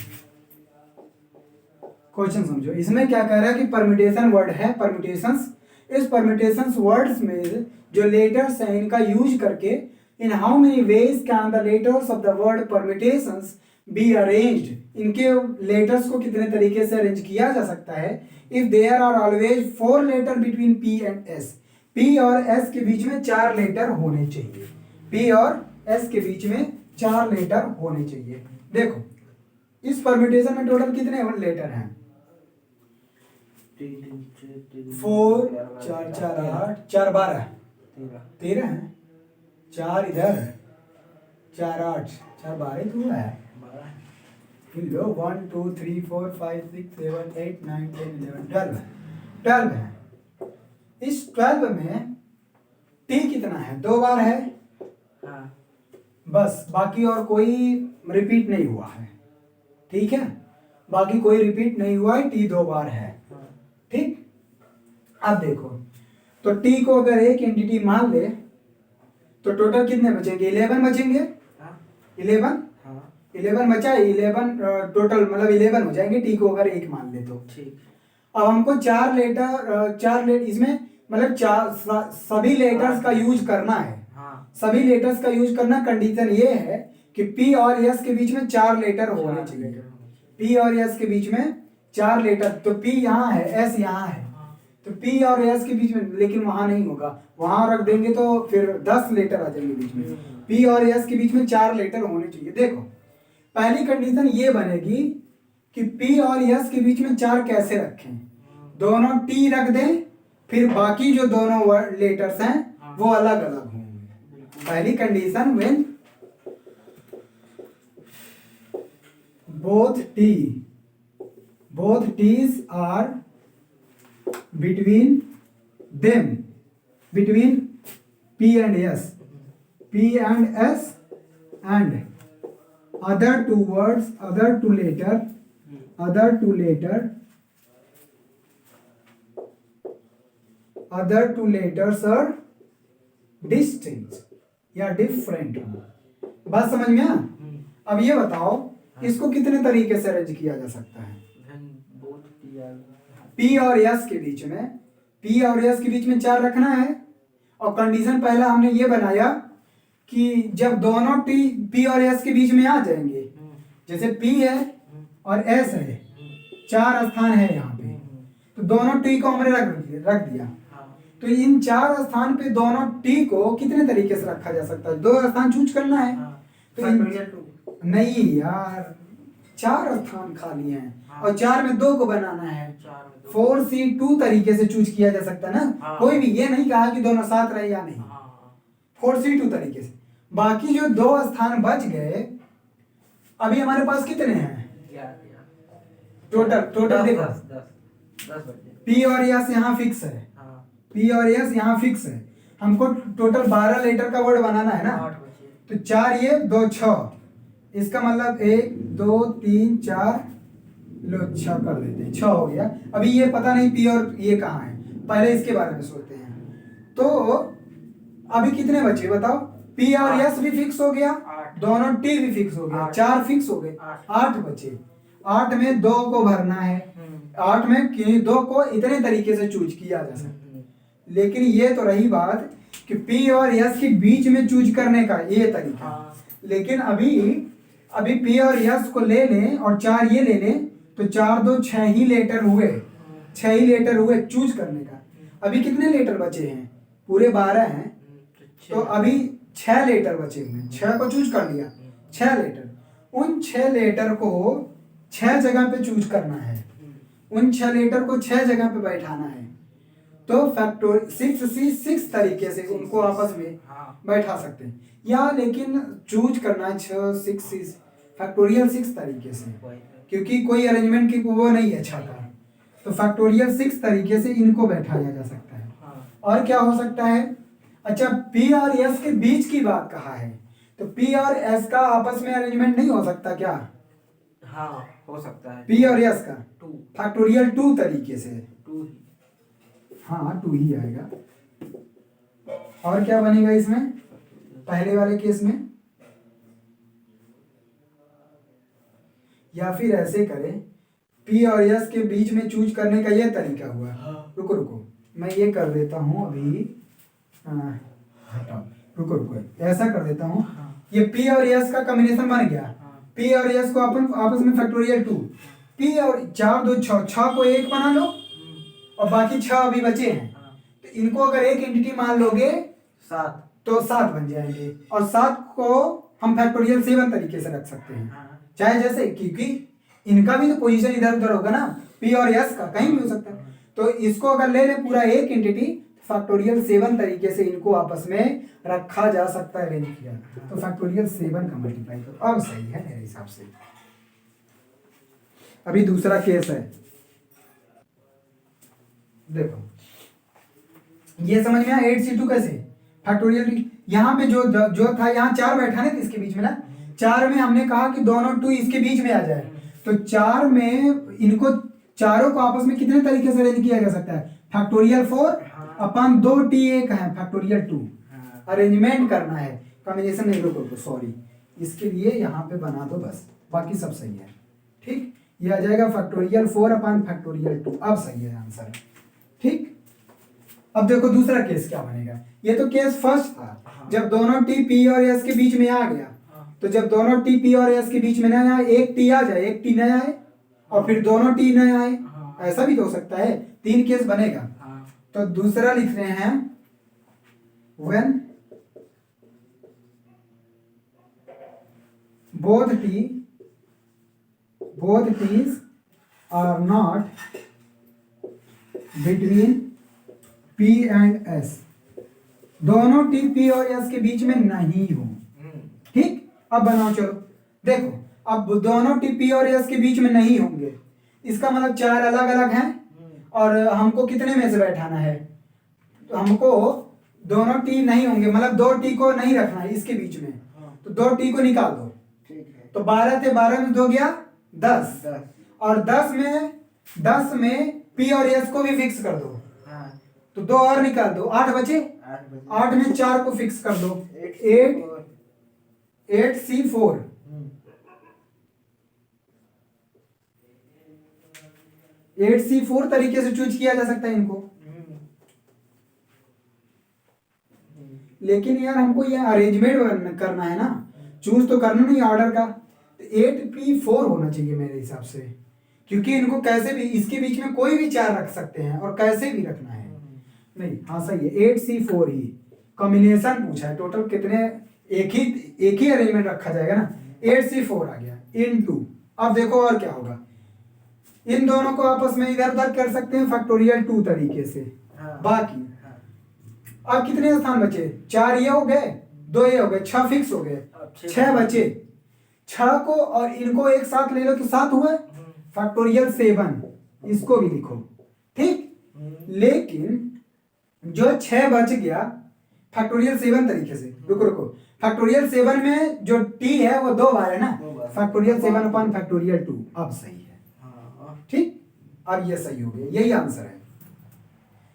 question समझो। इसमें क्या कह रहा है कि permutation word है, परम्यूटेशंस। इस परम्यूटेशंस वर्ड्स में जो लेटर्स हैं इनका यूज करके in how many ways can the letters of the word permutations be arranged, इनके लेटर्स को कितने तरीके से अरेंज किया जा सकता है if there are always 4 letter between P and S। P और S के बीच में 4 लेटर होने चाहिए। P और S के बीच में 4 लेटर होने चाहिए। देखो इस परम्यूटेशन में टोटल कितने लेटर हैं? 4 4 4 8 4 12 13 है। 4 इधर 4 8 4 12 तो है। लो 1 2 3 4 5 6 7 8 9 10 11 12 है। इस 12 में T कितना है? 2 बार है। हाँ। बस, बाकी और कोई रिपीट नहीं हुआ है। ठीक है, बाकी कोई रिपीट नहीं हुआ है, T 2 बार है। ठीक, अब देखो तो T को अगर एक एंटिटी मान ले तो टोटल कितने बचेंगे? 11 बचेंगे। 11 11 बचा, 11 टोटल मतलब 11 हो जाएंगे T को अगर एक मान ले तो। ठीक, अब हमको 4 लेटर इसमें मतलब सभी लेटर्स का यूज करना है। हाँ सभी लेटर्स का यूज करना, कंडीशन ये है कि पी और एस के बीच में 4 लेटर होने चाहिए। पी और एस के बीच में 4 लेटर, तो पी यहाँ है, एस यहाँ है, तो पी और एस के बीच में, लेकिन वहां नहीं होगा, वहां रख देंगे तो फिर 10 लेटर आ जाएंगे बीच में। पी और एस के बीच में 4 लेटर होने चाहिए। देखो पहली कंडीशन ये बनेगी कि पी और एस के बीच में 4 कैसे रखें, दोनों टी रख दें, फिर बाकी जो दोनों वर्ड लेटर्स हैं वो अलग अलग होंगे। पहली condition, when both t's are between them, between p and s and other two words, other two letters are distinct या डिफरेंट। बात समझ में आ? अब ये बताओ इसको कितने तरीके से अरेंज किया जा सकता है? पी और एस के बीच में, पी और एस के बीच में 4 रखना है, और कंडीशन पहला हमने ये बनाया कि जब दोनों टी पी और एस के बीच में आ जाएंगे, जैसे पी है और एस है, 4 स्थान है यहाँ पे, तो दोनों टी को हमने रख दिया। तो इन 4 स्थान पे दोनों टी को कितने तरीके से रखा जा सकता है? 2 स्थान चूज करना है। तो नहीं यार, 4 स्थान खाली हैं और 4 में 2 को बनाना है। 4C2 तरीके से चूज किया जा सकता है ना। कोई भी ये नहीं कहा कि दोनों साथ रहे या नहीं, 4C2 तरीके से। बाकी जो 2 स्थान बच गए, अभी हमारे पास कितने हैं टोटल देखो, 10 पी और एस यहाँ फिक्स है, पी और एस यहाँ फिक्स है, हमको टोटल 12 लेटर का वर्ड बनाना है ना। तो 4 ये 2 6, इसका मतलब 1 2 3 4, लो 6 कर देते हैं, 6 हो गया। अभी ये पता नहीं पी और ये कहाँ है, पहले इसके बारे में सोचते हैं। तो अभी कितने बचे बताओ? पी और एस भी फिक्स हो गया, दोनों टी भी फिक्स हो गया, 4 फिक्स हो गए, 8 बचे। 8 में 2 को भरना है, 8 में 2 को इतने तरीके से चूज किया जा सकता है। लेकिन ये तो रही बात कि पी और एस के बीच में चूज करने का ये तरीका। लेकिन अभी पी और एस को ले लें और 4 ये ले लें, तो 4 2 6 ही लेटर हुए, 6 ही लेटर हुए चूज करने का। अभी कितने लेटर बचे हैं? पूरे 12 हैं, तो अभी 6 लेटर बचे हुए हैं, 6 को चूज कर लिया, 6 लेटर। उन 6 लेटर को 6 जगह पे चूज करना है, उन 6 लेटर को 6 जगह पे बैठाना है। तो फैक्टोर 6 तरीके से उनको आपस में बैठा सकते हैं, या लेकिन चूज करना है 6 फैक्टोरियल 6 तरीके से, क्योंकि कोई अरेंजमेंट की वो नहीं है छाता। तो फैक्टोरियल 6 तरीके से इनको बैठाया जा सकता है। और क्या हो सकता है? अच्छा, पी और एस के बीच की बात कहा है, तो पी और एस का आपस में अरेंजमेंट नहीं हो सकता क्या? हाँ हो सकता है, पी और एस का 2 फैक्टोरियल 2 तरीके से, 2 ही, हाँ 2 ही आएगा। और क्या बनेगा इसमें पहले वाले केस में? या फिर ऐसे करें, पी और एस के बीच में चूज करने का यह तरीका हुआ। रुको मैं ये कर देता हूँ अभी, रुको ऐसा कर देता हूँ। ये पी और एस का कॉम्बिनेशन बन गया, पी और एस को अपन आपस में फैक्टोरियल 2, पी और 4 2 6 को 1 बना लो, और बाकी 6 अभी बचे हैं, तो इनको अगर एक एंटिटी मान लोगे 7, तो 7 बन जाएंगे। और 7 को हम फैक्टोरियल 7 तरीके से रख सकते हैं, चाहे जैसे, क्योंकि इनका भी तो पोजीशन इधर उधर होगा ना, पी और एस का कहीं भी हो सकता है। तो इसको अगर ले ले पूरा एक एंटिटी, फैक्टोरियल 7 तरीके से इनको आपस में रखा जा सकता है, अरेंज किया। तो फैक्टोरियल 7 का मल्टीप्लाई करो, अब सही है मेरे हिसाब से। अभी दूसरा केस है, देखो ये समझ में आया 8C2 कैसे फैक्टोरियल। यहाँ पे जो था, यहाँ 4 बैठा है इसके बीच में ना, 4 में हमने कहा कि दोनों 2 इसके बीच में आ जाए, तो 4 में इनको चारों को आपस में कितने तरीके से अरेंज किया जा सकता है? फैक्टोरियल 4 अपन 2 T1 है, फैक्टोरियल 2 अरेंजमेंट करना है, कॉम्बिनेशन नहीं। रुको सॉरी, इसके लिए यहाँ पे बना दो बस, बाकी सब सही है। ठीक, ये आ जाएगा फैक्टोरियल 4 अपन फैक्टोरियल 2, अब सही है आंसर। ठीक, अब देखो दूसरा केस क्या बनेगा। ये तो केस फर्स्ट था, जब दोनों टी पी और एस के बीच में आ गया। तो जब दोनों टी पी और एस के बीच में ना आए, एक टी आ जाए एक टी न आए, और फिर दोनों टी न आए, ऐसा भी तो हो सकता है। तीन केस बनेगा। तो दूसरा लिख रहे हैं when both t's are not between p and s, दोनों टी पी और एस के बीच में नहीं हो। ठीक, अब बनाओ चलो। देखो अब दोनों टी पी और एस के बीच में नहीं होंगे, इसका मतलब चार अलग अलग हैं, और हमको कितने में से बैठाना है, तो हमको दोनों टी नहीं होंगे, मतलब दो टी को नहीं रखना है इसके बीच में। तो दो टी को निकाल दो। तो 12 थे, 12 में 2 गया 10, और 10 में पी और एस को भी फिक्स कर दो। तो 2 और निकाल दो, 8 बचे। 8 में 4 को फिक्स कर दो, 8C4। 8C4 तरीके से चूज किया जा सकता है इनको। लेकिन यार हमको ये अरेंजमेंट करना है ना, चूज तो करना नहीं ऑर्डर का। 8P4 होना चाहिए मेरे हिसाब से, क्योंकि इनको कैसे भी इसके बीच में कोई भी चार रख सकते हैं और कैसे भी रखना है। नहीं, हाँ सही है, 8C4 ही कॉम्बिनेशन पूछा है। टोटल कितने, एक ही अरेंजमेंट रखा जाएगा ना। 8C4 आ गया इनटू, अब देखो और क्या होगा, इन दोनों को आपस में इधर उधर कर सकते हैं फैक्टोरियल 2 तरीके से। बाकी अब कितने स्थान बचे, 4 ये हो गए, 2 ये हो गए, 6 फिक्स हो गए, 6 बचे। 6 को और इनको एक साथ ले लो तो 7 हुए, फैक्टोरियल 7, इसको भी लिखो। ठीक, लेकिन जो 6 बच गया फैक्टोरियल 7 तरीके से, रुको फैक्टोरियल 7 में जो टी है वो 2 बार है ना, फैक्टोरियल 7 अपॉन फैक्टोरियल 2, अब सही है। ठीक, अब ये सही हो गया, यही आंसर है।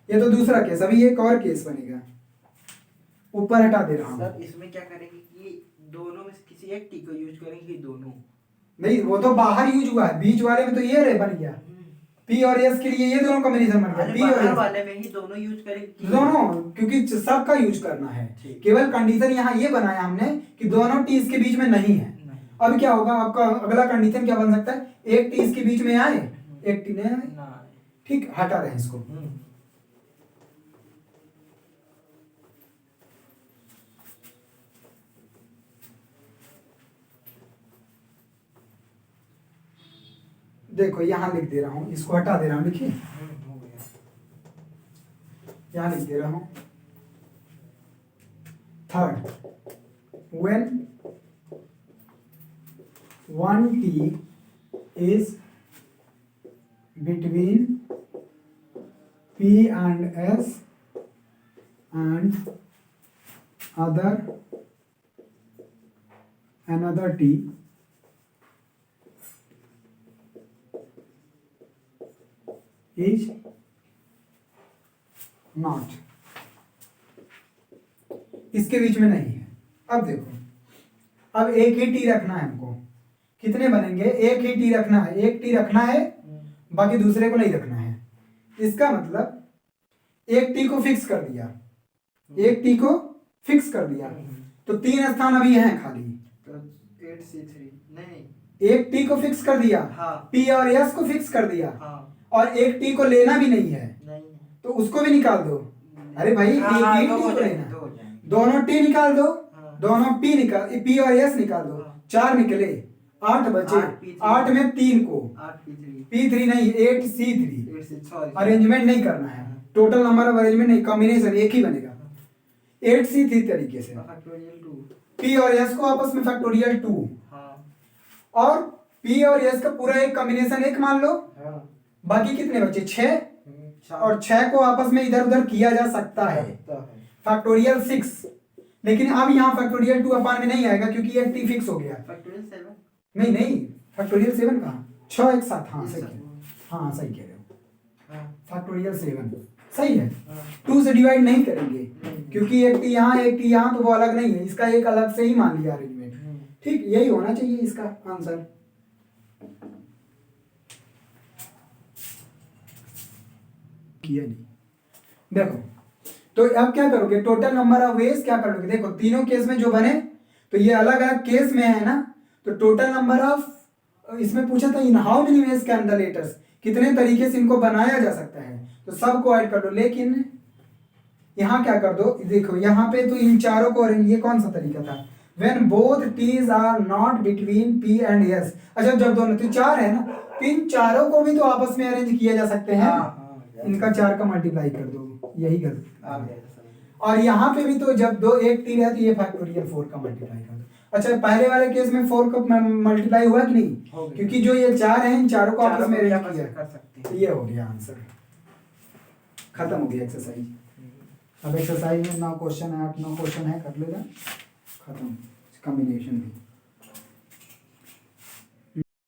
ये तो दूसरा केस, अभी एक और केस बनेगा, ऊपर हटा दे रहा हूं। सर इसमें क्या करेंगे कि दोनों में से किसी एक टी को यूज करेंगे, दोनों नहीं, वो तो बाहर यूज हुआ है, बीच वाले में तो ये रे बन गया पी और एस के लिए, ये दोनों कॉम्बिनेशन बन गया। पी और एस वाले में ही दोनों यूज करेंगे, दोनों, क्योंकि सबका यूज करना है। केवल कंडीशन यहाँ ये बनाया हमने कि दोनों टी इसके बीच में नहीं है। अब क्या होगा, आपका अगला कंडीशन क्या बन सकता है, एक टी इसके बीच में आए, एक टी नहीं आए। ठीक, हटा रहे हैं इसको। देखो यहां लिख दे रहा हूं, इसको हटा दे रहा हूं, लिखिए यहां लिख दे रहा हूं। Third, when 1T is between P and S and another T is not, इसके बीच में नहीं है। अब देखो, अब एक ही टी रखना है हमको, कितने बनेंगे, एक ही टी रखना है, एक टी रखना है, बाकी दूसरे को नहीं रखना है। इसका मतलब एक टी को फिक्स कर दिया, एक टी को फिक्स कर दिया, तो 3 स्थान अभी हैं खाली। तो 8C3 नहीं, एक टी को फिक्स कर दिया, पी और एस को फिक्स कर दिया, और एक टी को लेना भी नहीं है, तो उसको भी निकाल दो। अरे भाई, एक ही टी को लेना, दोनों टी निकाल दो, दोनों पी निकाल, पी और एस निकाल दो, 4 निकले, 8 बचे, 8 में 3 को, P3 नहीं, 8C3। अरेंजमेंट नहीं करना है, टोटल नंबर ऑफ अरेंजमेंट नहीं, कॉम्बिनेशन एक ही बनेगा 8C3 तरीके से। P और S को आपस में फैक्टोरियल 2, और P और S का पूरा एक कॉम्बिनेशन एक मान लो। बाकी कितने बचे, 6, और 6 को आपस में इधर उधर किया जा सकता है, फैक्टोरियल 6। लेकिन अब यहाँ फैक्टोरियल 2 अपान में नहीं आएगा, क्योंकि एक टी फिक्स हो गया। नहीं, फैक्टोरियल 7 कहाँ, 6 एक साथ, हाँ सही, हाँ सही कह रहे हो, फैक्टोरियल 7 सही है। 2 से डिवाइड नहीं करेंगे, क्योंकि एक टी यहाँ एक टी यहाँ, तो वो अलग नहीं है, इसका एक अलग से ही मान लिया अरेंजमेंट। ठीक, यही होना चाहिए इसका आंसर। किया नहीं, देखो तो अब क्या करोगे, टोटल नंबर ऑफ वेज क्या कर लोगे, देखो तीनों केस में जो बने तो ये अलग अलग केस में है ना, तो टोटल नंबर ऑफ, इसमें पूछा था इन how many ways can the letters, कितने तरीके से इनको बनाया जा सकता है, तो सबको ऐड कर दो। लेकिन यहाँ क्या कर दो, देखो यहाँ पे तो इन चारों को अरेंज, ये कौन सा तरीका था, when both T's are not between P and S. अच्छा जब दोनों तो चार है ना, तो इन चारों को भी तो आपस में अरेंज किया जा सकते हैं, इनका 4 का मल्टीप्लाई कर दो, यही कर दो। और यहाँ पे भी तो जब दो एक टी है तो ये फैक्टोरियल 4 का मल्टीप्लाई कर दो। अच्छा पहले वाले केस में 4 का मल्टीप्लाई हुआ कि नहीं, क्योंकि जो ये 4 हैं इन चारों को आपस में अरेंज किया कर सकते हैं। तो ये हो गया आंसर, खत्म हो गया एक्सरसाइज। अब एक्सरसाइज में 9 क्वेश्चन है, 8-9 क्वेश्चन है, कर लेगा, खत्म। कॉम्बिनेशन भी